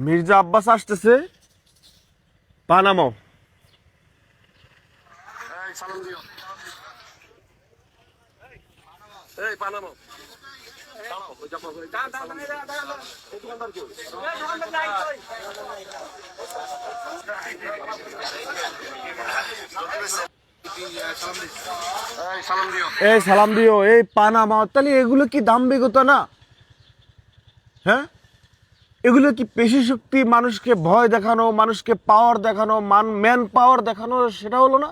মির্জা আব্বাস আসতেছে পানামো। এই সালাম দিও। এই পানামা, তাহলে এগুলো কি দাম্ভিকতা না? হ্যাঁ, এগুলো কি পেশি শক্তি, মানুষকে ভয় দেখানো, মানুষকে পাওয়ার দেখানো, ম্যান পাওয়ার দেখানো, সেটা হলো না?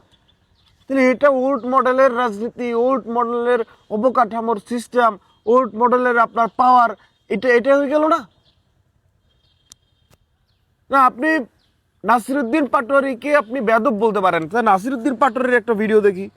তাহলে এটা ওল্ড মডেলের রাজনীতি, ওল্ড মডেলের অবকাঠামোর সিস্টেম, ওল্ড মডেলের আপনার পাওয়ার, এটা হয়ে গেল না? না, আপনি নাসিরুদ্দিন পাটোয়ারিকে আপনি বেয়াদব বলতে পারেন। তাই নাসিরুদ্দিন পাটোয়ারির একটা ভিডিও দেখি।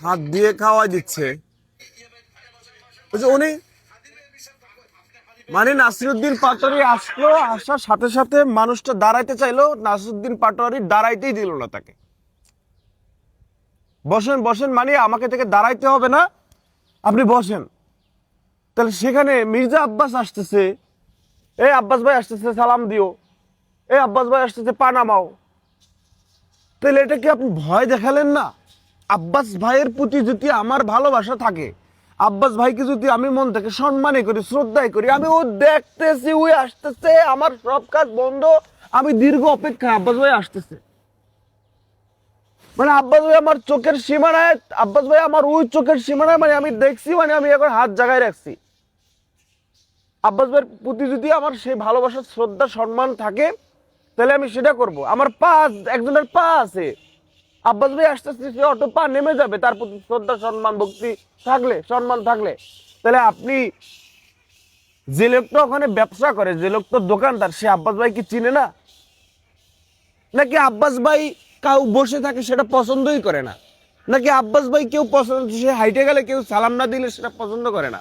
হাত দিয়ে খাওয়া দিচ্ছে উনি, মানে নাসিরুদ্দিন পাটোয়ারি আসলো, আসার সাথে সাথে মানুষটা দাঁড়াইতে চাইলো, নাসিরুদ্দিন পাটোয়ারি দাঁড়াইতেই দিল না তাকে। বসেন বসেন, মানে আমাকে থেকে দাঁড়াইতে হবে না, আপনি বসেন। তাহলে সেখানে মির্জা আব্বাস আসতেছে, এই আব্বাস ভাই আসতেছে সালাম দিও, এই আব্বাস ভাই আসতেছে পানামাও। তাহলে এটা কি আপনি ভয় দেখালেন না? আব্বাস ভাইয়ের প্রতি যদি আমার ভালোবাসা থাকে, আব্বাস ভাইকে যদি আমি মন থেকে সম্মানই করি, শ্রদ্ধাই করি, আমি ও দেখতেছি ওই আসতেছে, আমার সব কাজ বন্ধ, আমি দীর্ঘ অপেক্ষা, আব্বাস ভাই আসতেছে, মানে আব্বাস ভাই আমার চোখের সীমানায়, আব্বাস ভাই আমার ওই চোখের সীমানায়, মানে আমি দেখছি, মানে আমি এখন হাত জায়গায় রাখছি। আব্বাস ভাইয়ের প্রতি যদি আমার সেই ভালোবাসা, শ্রদ্ধা, সম্মান থাকে, তাহলে আমি সেটা করব। আমার একজনের পা আছে, আব্বাস ভাই আসতে আসতে অটো পা নেমে যাবে, তার প্রতি শ্রদ্ধা, সম্মান, ভক্তি থাকলে, সম্মান থাকলে। তাহলে আপনি, যে লোকটা ওখানে ব্যবসা করে, যে লোকটা দোকানদার, সে আব্বাস ভাই কি চিনে না? নাকি আব্বাস ভাই কাউ বসে থাকে সেটা পছন্দই করে না? নাকি আব্বাস ভাই কেউ পছন্দ, সে হাইটে গেলে কেউ সালাম না দিলে সেটা পছন্দ করে না?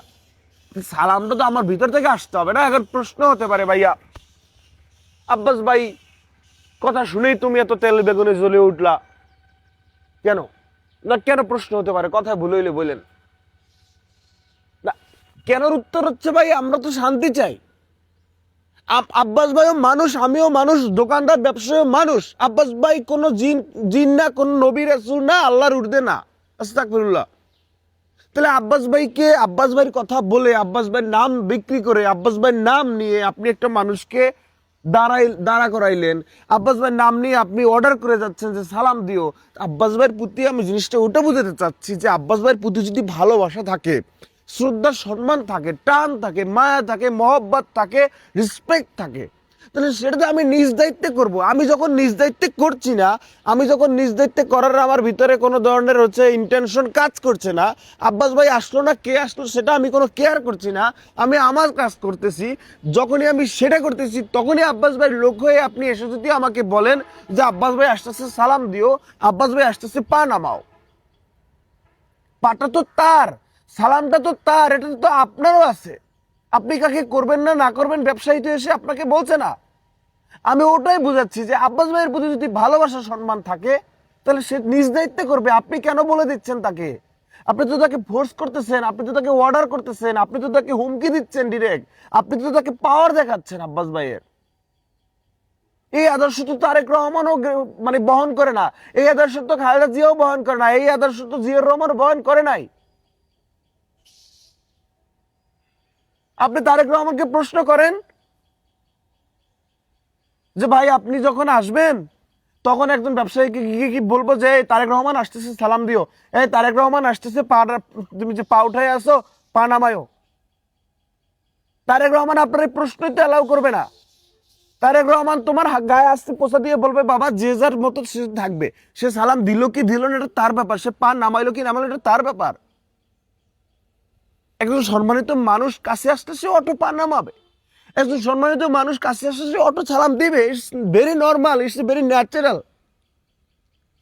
সালামটা তো আমার ভিতর থেকে আসতে হবে না? এখন প্রশ্ন হতে পারে, ভাইয়া আব্বাস ভাই কথা শুনেই তুমি এত তেল বেগুনে জ্বলে উঠলা কেন? না কেন প্রশ্ন হতে পারে, কথা ভুল হইলে বলেন না। কেন উত্তর হচ্ছে, ভাই আমরা তো শান্তি চাই। আব্বাস ভাইও মানুষ, আমিও মানুষ, দোকানদার ব্যবসায়ী মানুষ। আব্বাস ভাই কোনো জিন না, কোন নবী রাসূল না, আল্লাহর ঊর্ধ্বে না, আস্তাগফিরুল্লাহ। তাহলে আব্বাস ভাইকে, আব্বাস ভাইয়ের কথা বলে, আব্বাস ভাইয়ের নাম বিক্রি করে, আব্বাস ভাইয়ের নাম নিয়ে আপনি একটা মানুষকে দাঁড়া করাইলেন। আব্বাস ভাইয়ের নাম নিয়ে আপনি অর্ডার করে যাচ্ছেন যে সালাম দিও। আব্বাস ভাইয়ের প্রতি আমি জিনিসটা ওটা বুঝাতে চাচ্ছি যে আব্বাস ভাইয়ের প্রতি যদি ভালোবাসা থাকে, শ্রদ্ধা, সম্মান থাকে, টান থাকে, মায়া থাকে, মহব্বত থাকে, রেসপেক্ট থাকে, তাহলে সেটা তো আমি নিজ দায়িত্বে করব। আমি যখন নিজ দায়িত্বে করছি না, আমি যখন নিজ দায়িত্বে করার আমার ভিতরে কোনো ধরনের ইন্টেনশন কাজ করছে না, আব্বাস ভাই আসলো না কে আসলো সেটা আমি কোনো কেয়ার করছি না, আমি আমার কাজ করতেছি, যখনই আমি সেটা করতেছি তখনই আব্বাস ভাই লোক হয়ে আপনি এসে যদি আমাকে বলেন যে আব্বাস ভাই আসতেছে সালাম দিও, আব্বাস ভাই আসতেছে পা নামাও। পাটা তো তার, সালামটা তো তার, এটা তো আপনারও আছে। আপনি কাকে করবেন না না করবেন, ব্যবসায়ী তো এসে আপনাকে বলছে না। আমি ওটাই বুঝাচ্ছি যে আব্বাস ভাইয়ের প্রতি যদি ভালোবাসা, সম্মান থাকে, তাহলে সে নিজ দায়িত্বে করবে। আপনি কেন বলে দিচ্ছেন তাকে? আপনি তো তাকে ফোর্স করতেছেন, আপনি তো তাকে অর্ডার করতেছেন, আপনি তো তাকে হুমকি দিচ্ছেন ডিরেক্ট, আপনি তো তাকে পাওয়ার দেখাচ্ছেন। আব্বাস ভাইয়ের এই আদর্শ তো তারেক রহমানও মানে বহন করে না, এই আদর্শ তো খালেদা জিয়াও বহন করে না, এই আদর্শ তো জিয়াউর রহমানও বহন করে নাই। আপনি তারেক রহমানকে প্রশ্ন করেন যে ভাই আপনি যখন আসবেন তখন একজন ব্যবসায়ীকে কি বলবো যে তারেক রহমান আসতেছে সালাম দিও, এই তারেক রহমান আসতেছে পা, তুমি যে পা উঠাই আসো পা নামায়ও। তারেক রহমান আপনার এই প্রশ্নই তো অ্যালাউ করবে না। তারেক রহমান তোমার গায়ে আসতে পোষা দিয়ে বলবে বাবা যে যার মতো সে থাকবে, সে সালাম দিল কি দিল না এটা তার ব্যাপার, সে পা নামাইলো কি নামাইলো এটা তার ব্যাপার। একজন সম্মানিত মানুষ কাছে আসতে সে অটো পা নামাবে, একজন সম্মানিত মানুষ কাছে আসতে সে অটো সালাম দিবে। It's very normal, it's very natural.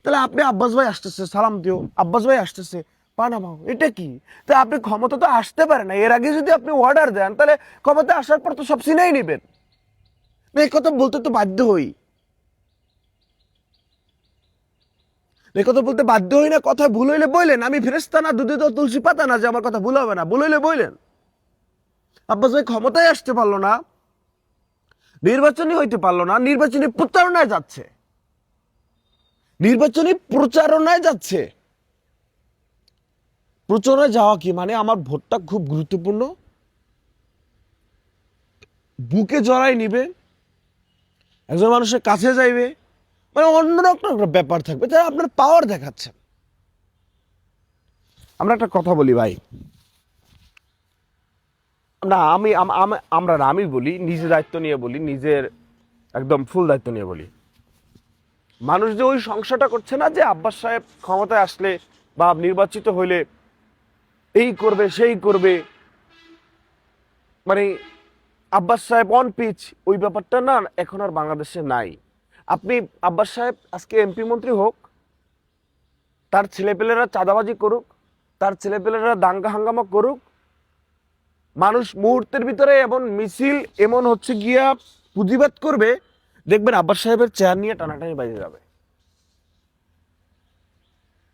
তাহলে আপনি আব্বাস ভাই আসতেছে সালাম দিও, আব্বাস ভাই আসতেছে পানা পাও, এটা কি? তা আপনি ক্ষমতা তো আসতে পারে না, এর আগে যদি আপনি অর্ডার দেন তাহলে ক্ষমতা আসার পর তো সব সিনেই নেবেন। এই কথা বলতে তো বাধ্য হই, এই কথা বলতে বাধ্য হই না। কথা ভুল হইলে বললেন, আমি ফেরেশতা না, দুধে তো তুলসী পাতা না যে আমার কথা ভুল হবে না, ভুল হইলে বললেন। আব্বাস ভাই ক্ষমতায় আসতে পারলো না, নির্বাচনী হইতে পারলো না, নির্বাচনী প্রচারণায় যাচ্ছে, নির্বাচনী প্রচারণায় যাচ্ছে। প্রচারণায় যাওয়া কি মানে? আমার ভোটটা খুব গুরুত্বপূর্ণ, বুকে জড়াই নিবে, একজন মানুষের কাছে যাইবে, মানে অন্যরকম একটা ব্যাপার থাকবে, তাই আপনার পাওয়ার দেখাচ্ছেন। আমরা একটা কথা বলি ভাই, না আমরা না, আমি বলি, নিজে দায়িত্ব নিয়ে বলি, নিজের একদম ফুল দায়িত্ব নিয়ে বলি। মানুষ যে ওই সংশয়টা করছে না যে আব্বাস সাহেব ক্ষমতায় আসলে বা নির্বাচিত হইলে এই করবে সেই করবে, মানে আব্বাস সাহেব অন পিচ, ওই ব্যাপারটা না এখন আর বাংলাদেশে নাই। আপনি আব্বাস সাহেব আজকে এমপি মন্ত্রী হোক, তার ছেলেপেলেরা চাঁদাবাজি করুক, তার ছেলেপেলেরা দাঙ্গা হাঙ্গামা করুক, মানুষ মুহূর্তের ভিতরে এমন মিছিল, এমন হচ্ছে গিয়া প্রতিবাদ করবে, দেখবেন আব্বাস সাহেবের চেয়ার নিয়ে টানাটানি বাজে যাবে।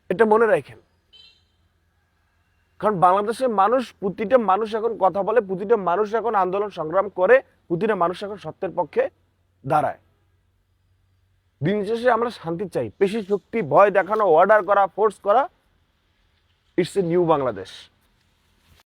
এটা মনে রাখেন, কারণ বাংলাদেশের মানুষ, প্রতিটা মানুষ এখন কথা বলে, প্রতিটা মানুষ এখন আন্দোলন সংগ্রাম করে, প্রতিটা মানুষ এখন সত্যের পক্ষে দাঁড়ায়। দিন শেষে আমরা শান্তি চাই, পেশি শক্তি, ভয় দেখানো, অর্ডার করা, ফোর্স করা, ইটস এ নিউ বাংলাদেশ।